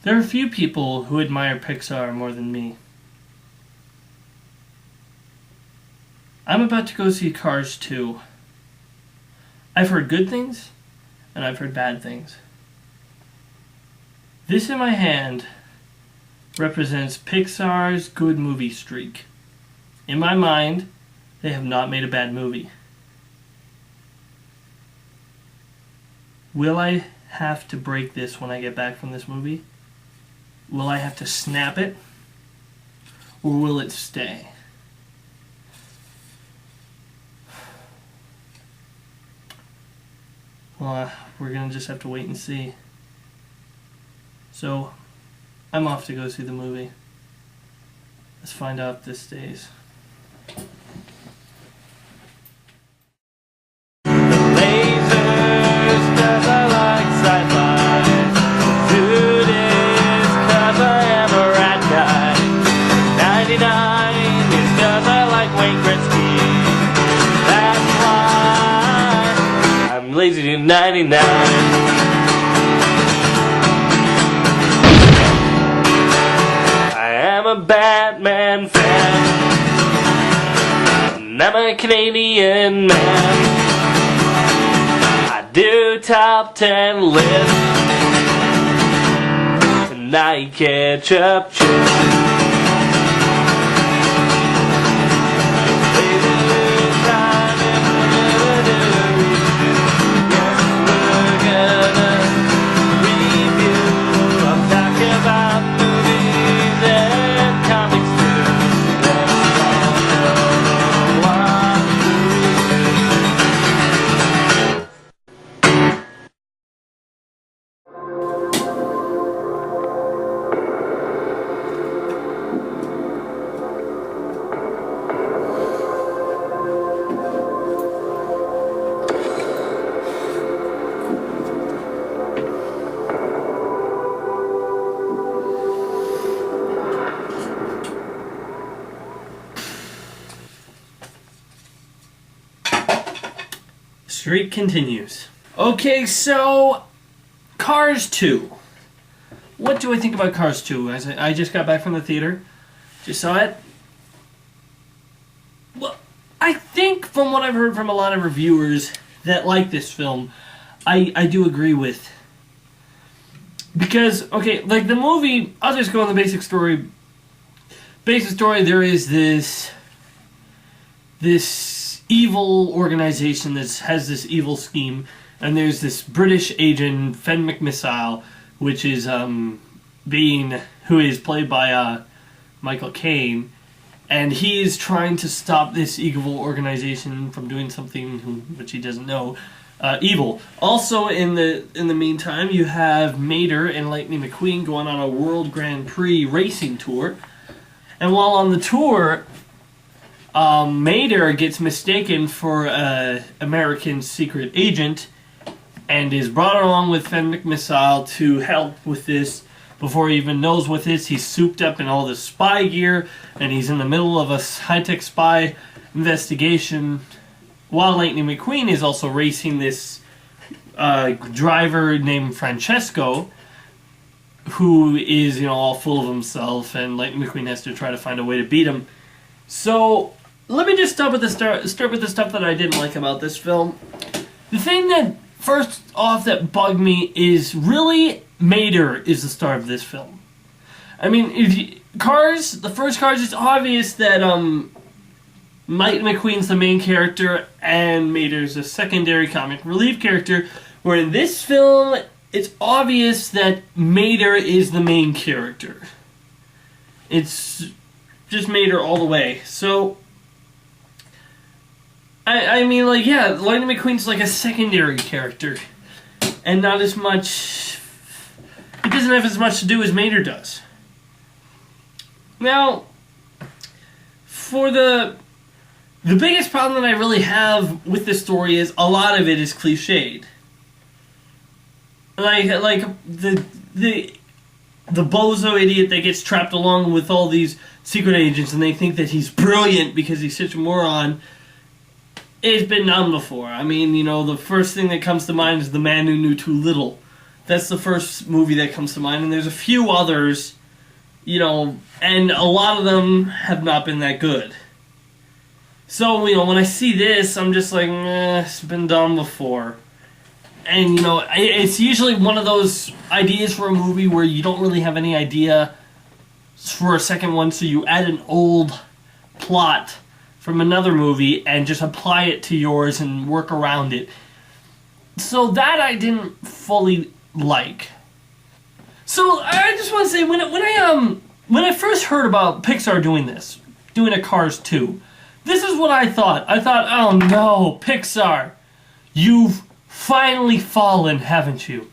There are few people who admire Pixar more than me. I'm about to go see Cars 2. I've heard good things, and I've heard bad things. This in my hand represents Pixar's good movie streak. In my mind, they have not made a bad movie. Will I have to break this when I get back from this movie? Will I have to snap it? Or will it stay? Well, we're going to just have to wait and see. So, I'm off to go see the movie. Let's find out if this stays. Lazy to 99. I am a Batman fan, and I'm a Canadian man. I do top 10 lists, and I ketchup chips. Streak continues. Okay, so Cars 2. What do I think about Cars 2? I just got back from the theater. Just saw it. Well, I think from what I've heard from a lot of reviewers that like this film, I do agree with. Because, okay, like the movie, I'll just go on the basic story. Basic story, there is this evil organization that has this evil scheme, and there's this British agent, Fen McMissile, which is who is played by Michael Caine, and he is trying to stop this evil organization from doing something which he doesn't know, evil. Also, in the meantime, you have Mater and Lightning McQueen going on a World Grand Prix racing tour, and while on the tour, Mater gets mistaken for an American secret agent and is brought along with Fen McMissile to help with this. Before he even knows what this, he's souped up in all this spy gear, and he's in the middle of a high-tech spy investigation, while Lightning McQueen is also racing this driver named Francesco, who is, all full of himself, and Lightning McQueen has to try to find a way to beat him. So, let me just start with the stuff that I didn't like about this film. The thing that, first off, that bugged me is really Mater is the star of this film. I mean, the first Cars, it's obvious that Lightning McQueen's the main character and Mater's a secondary comic relief character, where in this film, it's obvious that Mater is the main character. It's just Mater all the way. So, I mean, like, yeah, Lightning McQueen's like a secondary character, and not as much. It doesn't have as much to do as Mater does. Now, for the biggest problem that I really have with this story is a lot of it is cliched. Like the bozo idiot that gets trapped along with all these secret agents, and they think that he's brilliant because he's such a moron. It's been done before. I mean, the first thing that comes to mind is the man who knew too little. That's the first movie that comes to mind, and there's a few others, and a lot of them have not been that good. So, when I see this, I'm just like, it's been done before. And, it's usually one of those ideas for a movie where you don't really have any idea for a second one, so you add an old plot from another movie and just apply it to yours and work around it. So that I didn't fully like. So I just want to say, when I first heard about Pixar doing a Cars 2, this is what I thought. I thought, oh no, Pixar, you've finally fallen, haven't you?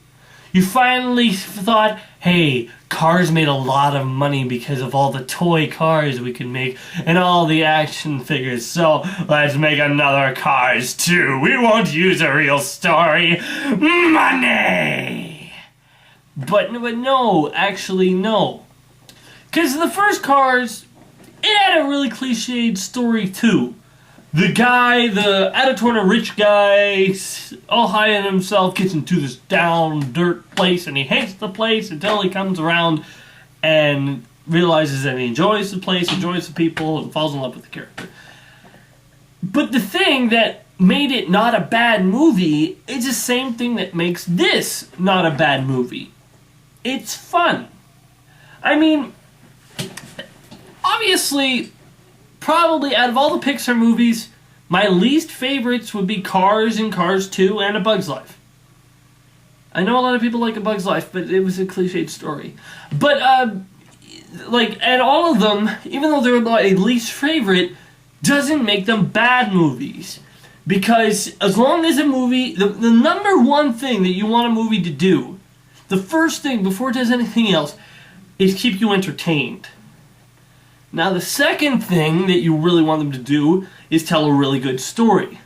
You finally thought, hey, Cars made a lot of money because of all the toy cars we can make and all the action figures, so let's make another Cars 2. We won't use a real story. Money! But no, actually no. Because the first Cars, it had a really cliched story too. The guy, the out-of-town rich guy, all high on himself, gets into this down dirt place, and he hates the place until he comes around and realizes that he enjoys the place, enjoys the people, and falls in love with the character. But the thing that made it not a bad movie is the same thing that makes this not a bad movie. It's fun. I mean, obviously, probably out of all the Pixar movies, my least favorites would be Cars and Cars 2 and A Bug's Life. I know a lot of people like A Bug's Life, but it was a cliched story. But, and all of them, even though they're my least favorite, doesn't make them bad movies. Because as long as a movie, the number one thing that you want a movie to do, the first thing before it does anything else, is keep you entertained. Now, the second thing that you really want them to do is tell a really good story.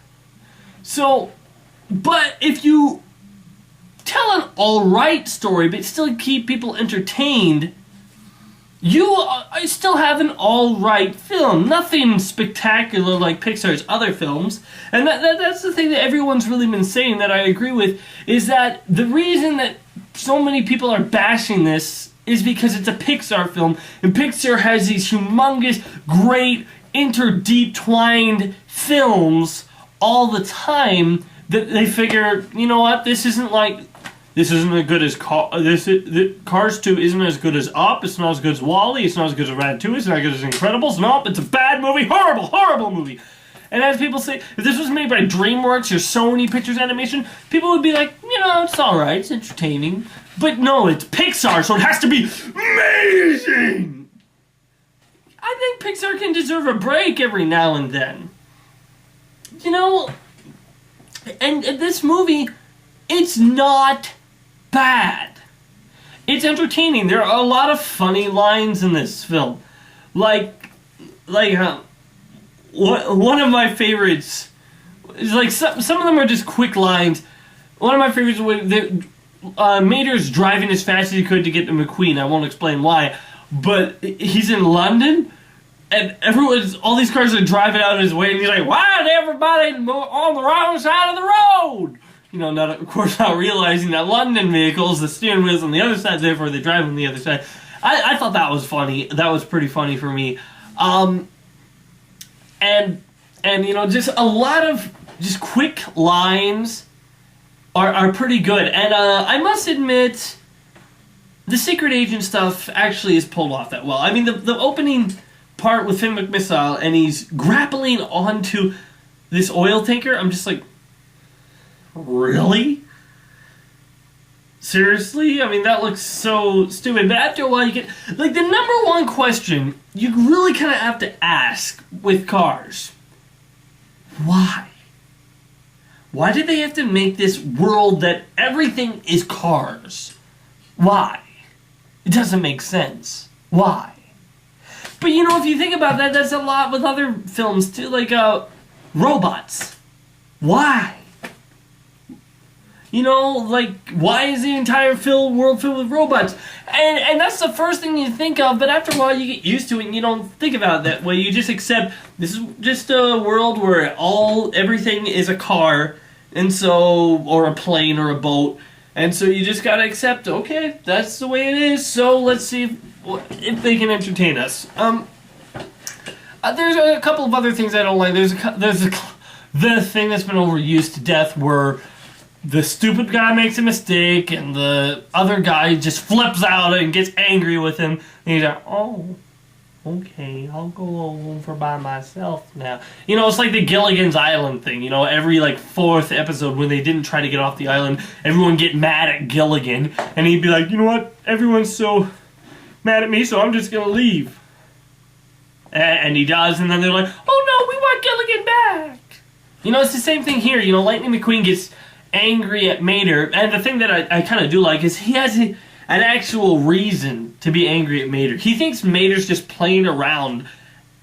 So, but if you tell an alright story, but still keep people entertained, you still have an alright film. Nothing spectacular like Pixar's other films. And that's the thing that everyone's really been saying that I agree with, is that the reason that so many people are bashing this is because it's a Pixar film, and Pixar has these humongous, great, intertwined films all the time that they figure, you know what, this isn't as good as Cars 2 isn't as good as Up, it's not as good as WALL-E, it's not as good as Ratatouille, it's not as good as Incredibles, nope, it's a bad movie, horrible, horrible movie. And as people say, if this was made by DreamWorks or Sony Pictures Animation, people would be like, it's alright, it's entertaining. But no, it's Pixar, so it has to be amazing! I think Pixar can deserve a break every now and then. And this movie, it's not bad. It's entertaining. There are a lot of funny lines in this film. One of my favorites is some of them are just quick lines. One of my favorites was Mater's driving as fast as he could to get to McQueen. I won't explain why, but he's in London, and all these cars are driving out of his way, and he's like, "Why is everybody on the wrong side of the road?" Not realizing that London vehicles, the steering wheel's on the other side, therefore they drive on the other side. I thought that was funny. That was pretty funny for me. And just a lot of just quick lines are pretty good. And I must admit, the secret agent stuff actually is pulled off that well. I mean, the opening part with Finn McMissile, and he's grappling onto this oil tanker, I'm just like, really? Seriously? I mean, that looks so stupid. But after a while, you get... the number one question you really kind of have to ask with Cars. Why? Why did they have to make this world that everything is cars? Why? It doesn't make sense. Why? But if you think about that, that's a lot with other films too, robots. Why? Why is the entire world filled with robots? And that's the first thing you think of, but after a while you get used to it and you don't think about it that way. You just accept this is just a world where everything is a car, or a plane or a boat, And so you just gotta accept, okay, that's the way it is, so let's see if they can entertain us. There's a couple of other things I don't like. There's the thing that's been overused to death where the stupid guy makes a mistake and the other guy just flips out and gets angry with him. And he's like, oh, okay, I'll go over by myself now. You know, it's like the Gilligan's Island thing. You know, every like 4th episode when they didn't try to get off the island, everyone get mad at Gilligan. And he'd be like, you know what, everyone's so mad at me, so I'm just gonna leave. And he does, and then they're like, oh no, we want Gilligan back. You know, it's the same thing here. You know, Lightning McQueen gets angry at Mater, and the thing that I kind of do like is he has an actual reason to be angry at Mater. He thinks Mater's just playing around,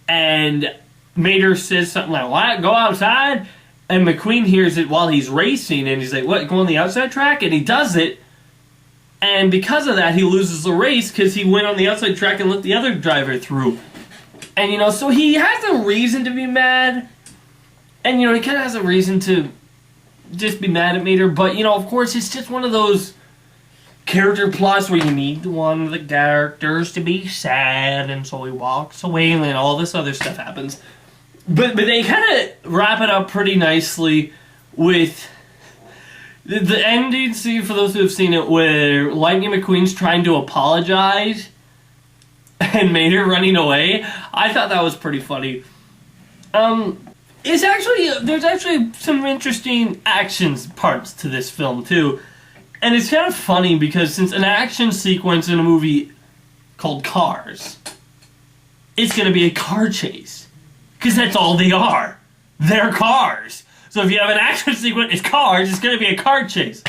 and Mater says something like, what, go outside? And McQueen hears it while he's racing, and he's like, what, go on the outside track? And he does it, and because of that, he loses the race, because he went on the outside track and let the other driver through. And, you know, so he has a reason to be mad, and, you know, he kind of has a reason to just be mad at Mater, but, you know, of course, it's just one of those character plots where you need one of the characters to be sad, and so he walks away, and then all this other stuff happens. But they kind of wrap it up pretty nicely with the ending scene, for those who have seen it, where Lightning McQueen's trying to apologize, and Mater running away. I thought that was pretty funny. There's actually some interesting actions parts to this film too, and it's kind of funny because since an action sequence in a movie called Cars, it's going to be a car chase, because that's all they are. They're cars. So if you have an action sequence, it's cars. It's going to be a car chase.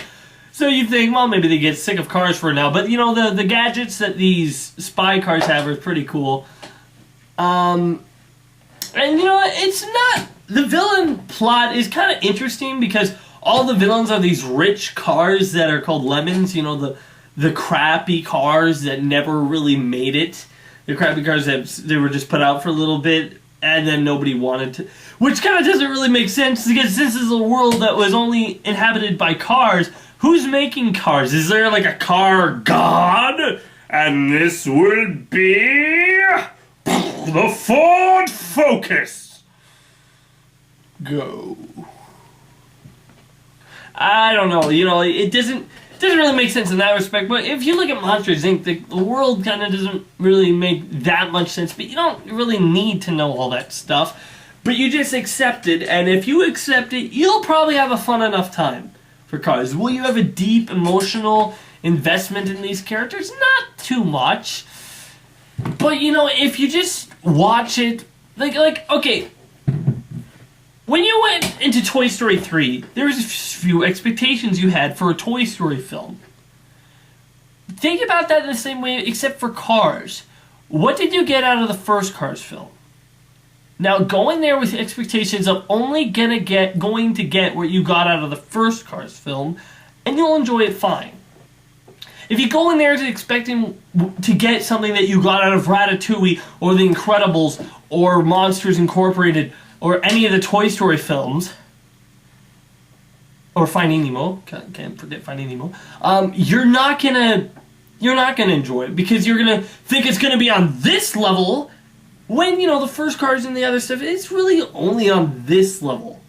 So you think, well, maybe they get sick of cars for now, but you know the gadgets that these spy cars have are pretty cool. And you know, it's not. The villain plot is kind of interesting because all the villains are these rich cars that are called lemons. You know, the crappy cars that never really made it. The crappy cars that they were just put out for a little bit and then nobody wanted to. Which kind of doesn't really make sense because this is a world that was only inhabited by cars. Who's making cars? Is there like a car god? And this would be the Ford Focus. Go. I don't know. You know, it doesn't really make sense in that respect. But if you look at Monsters Inc., the world kind of doesn't really make that much sense. But you don't really need to know all that stuff. But you just accept it, and if you accept it, you'll probably have a fun enough time for Cars. Will you have a deep emotional investment in these characters? Not too much. But, you know, if you just watch it, like okay, when you went into Toy Story 3, there was a few expectations you had for a Toy Story film. Think about that in the same way, except for Cars. What did you get out of the first Cars film? Now, go in there with expectations of only going to get what you got out of the first Cars film, and you'll enjoy it fine. If you go in there expecting to get something that you got out of Ratatouille, or The Incredibles, or Monsters Incorporated, or any of the Toy Story films, or Finding Nemo, can't forget Finding Nemo, you're not gonna enjoy it, because you're gonna think it's gonna be on this level, when, you know, the first Cars and the other stuff, it's really only on this level.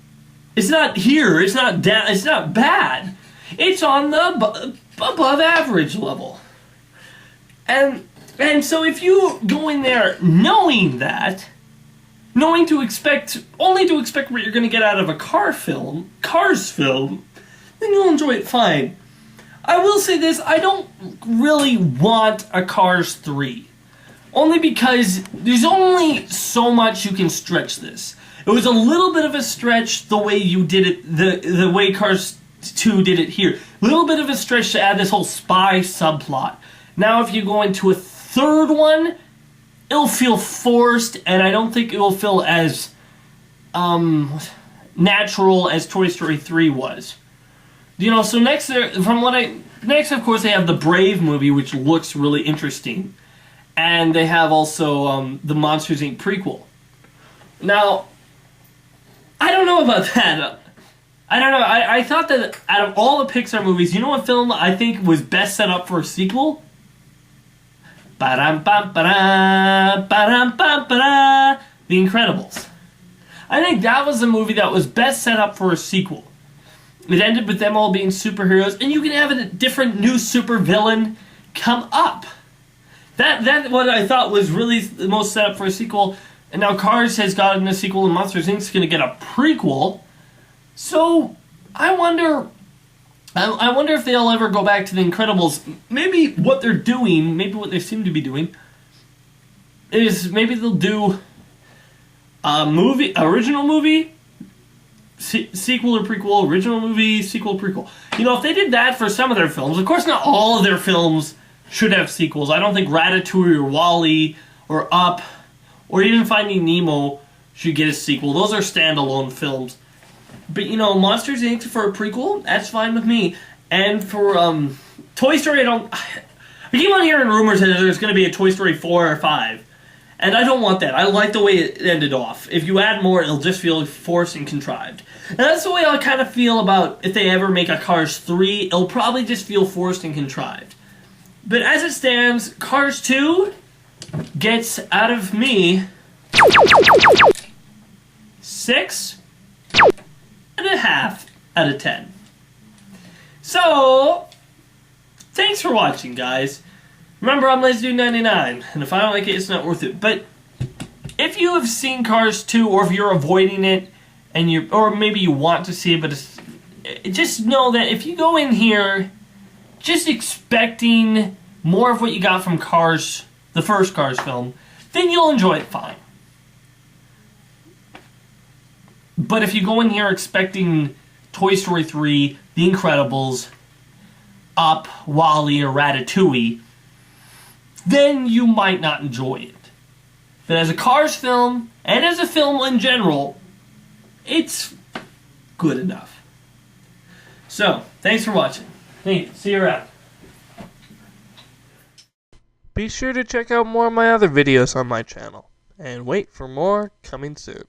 It's not here, it's not down, it's not bad. It's on the above average level. And so if you go in there knowing that, only to expect what you're going to get out of a Cars film, then you'll enjoy it fine. I will say this, I don't really want a Cars 3. Only because there's only so much you can stretch this. It was a little bit of a stretch the way you did it, the way Cars 2 did it here. A little bit of a stretch to add this whole spy subplot. Now if you go into a third one, it'll feel forced, and I don't think it will feel as natural as Toy Story 3 was. You know, so next of course they have the Brave movie, which looks really interesting. And they have also the Monsters Inc. prequel. Now, I don't know about that. I don't know. I thought that out of all the Pixar movies, you know what film I think was best set up for a sequel? Ba-dum-bum-ba-da, ba-dum-bum-ba-da, The Incredibles. I think that was the movie that was best set up for a sequel. It ended with them all being superheroes, and you can have a different new supervillain come up. That what I thought was really the most set up for a sequel. And now Cars has gotten a sequel, and Monsters Inc. is going to get a prequel. So I wonder if they'll ever go back to The Incredibles. Maybe what they're doing, maybe what they seem to be doing, is maybe they'll do a movie, original movie, sequel or prequel, original movie, sequel, prequel. You know, if they did that for some of their films, of course not all of their films should have sequels. I don't think Ratatouille or WALL-E or Up or even Finding Nemo should get a sequel. Those are standalone films. But, you know, Monsters Inc. for a prequel, that's fine with me. And for Toy Story, I keep on hearing rumors that there's going to be a Toy Story 4 or 5. And I don't want that. I like the way it ended off. If you add more, it'll just feel forced and contrived. And that's the way I kind of feel about if they ever make a Cars 3, it'll probably just feel forced and contrived. But as it stands, Cars 2 gets out of me 6.5 out of 10. So, thanks for watching, guys. Remember, I'm LazyDude99, and if I don't like it, it's not worth it. But if you have seen Cars 2, or if you're avoiding it, and or maybe you want to see it, but just know that if you go in here just expecting more of what you got from Cars, the first Cars film, then you'll enjoy it fine. But if you go in here expecting Toy Story 3, The Incredibles, Up, WALL-E, or Ratatouille, then you might not enjoy it. But as a Cars film, and as a film in general, it's good enough. So, thanks for watching. Hey, see you around. Be sure to check out more of my other videos on my channel, and wait for more coming soon.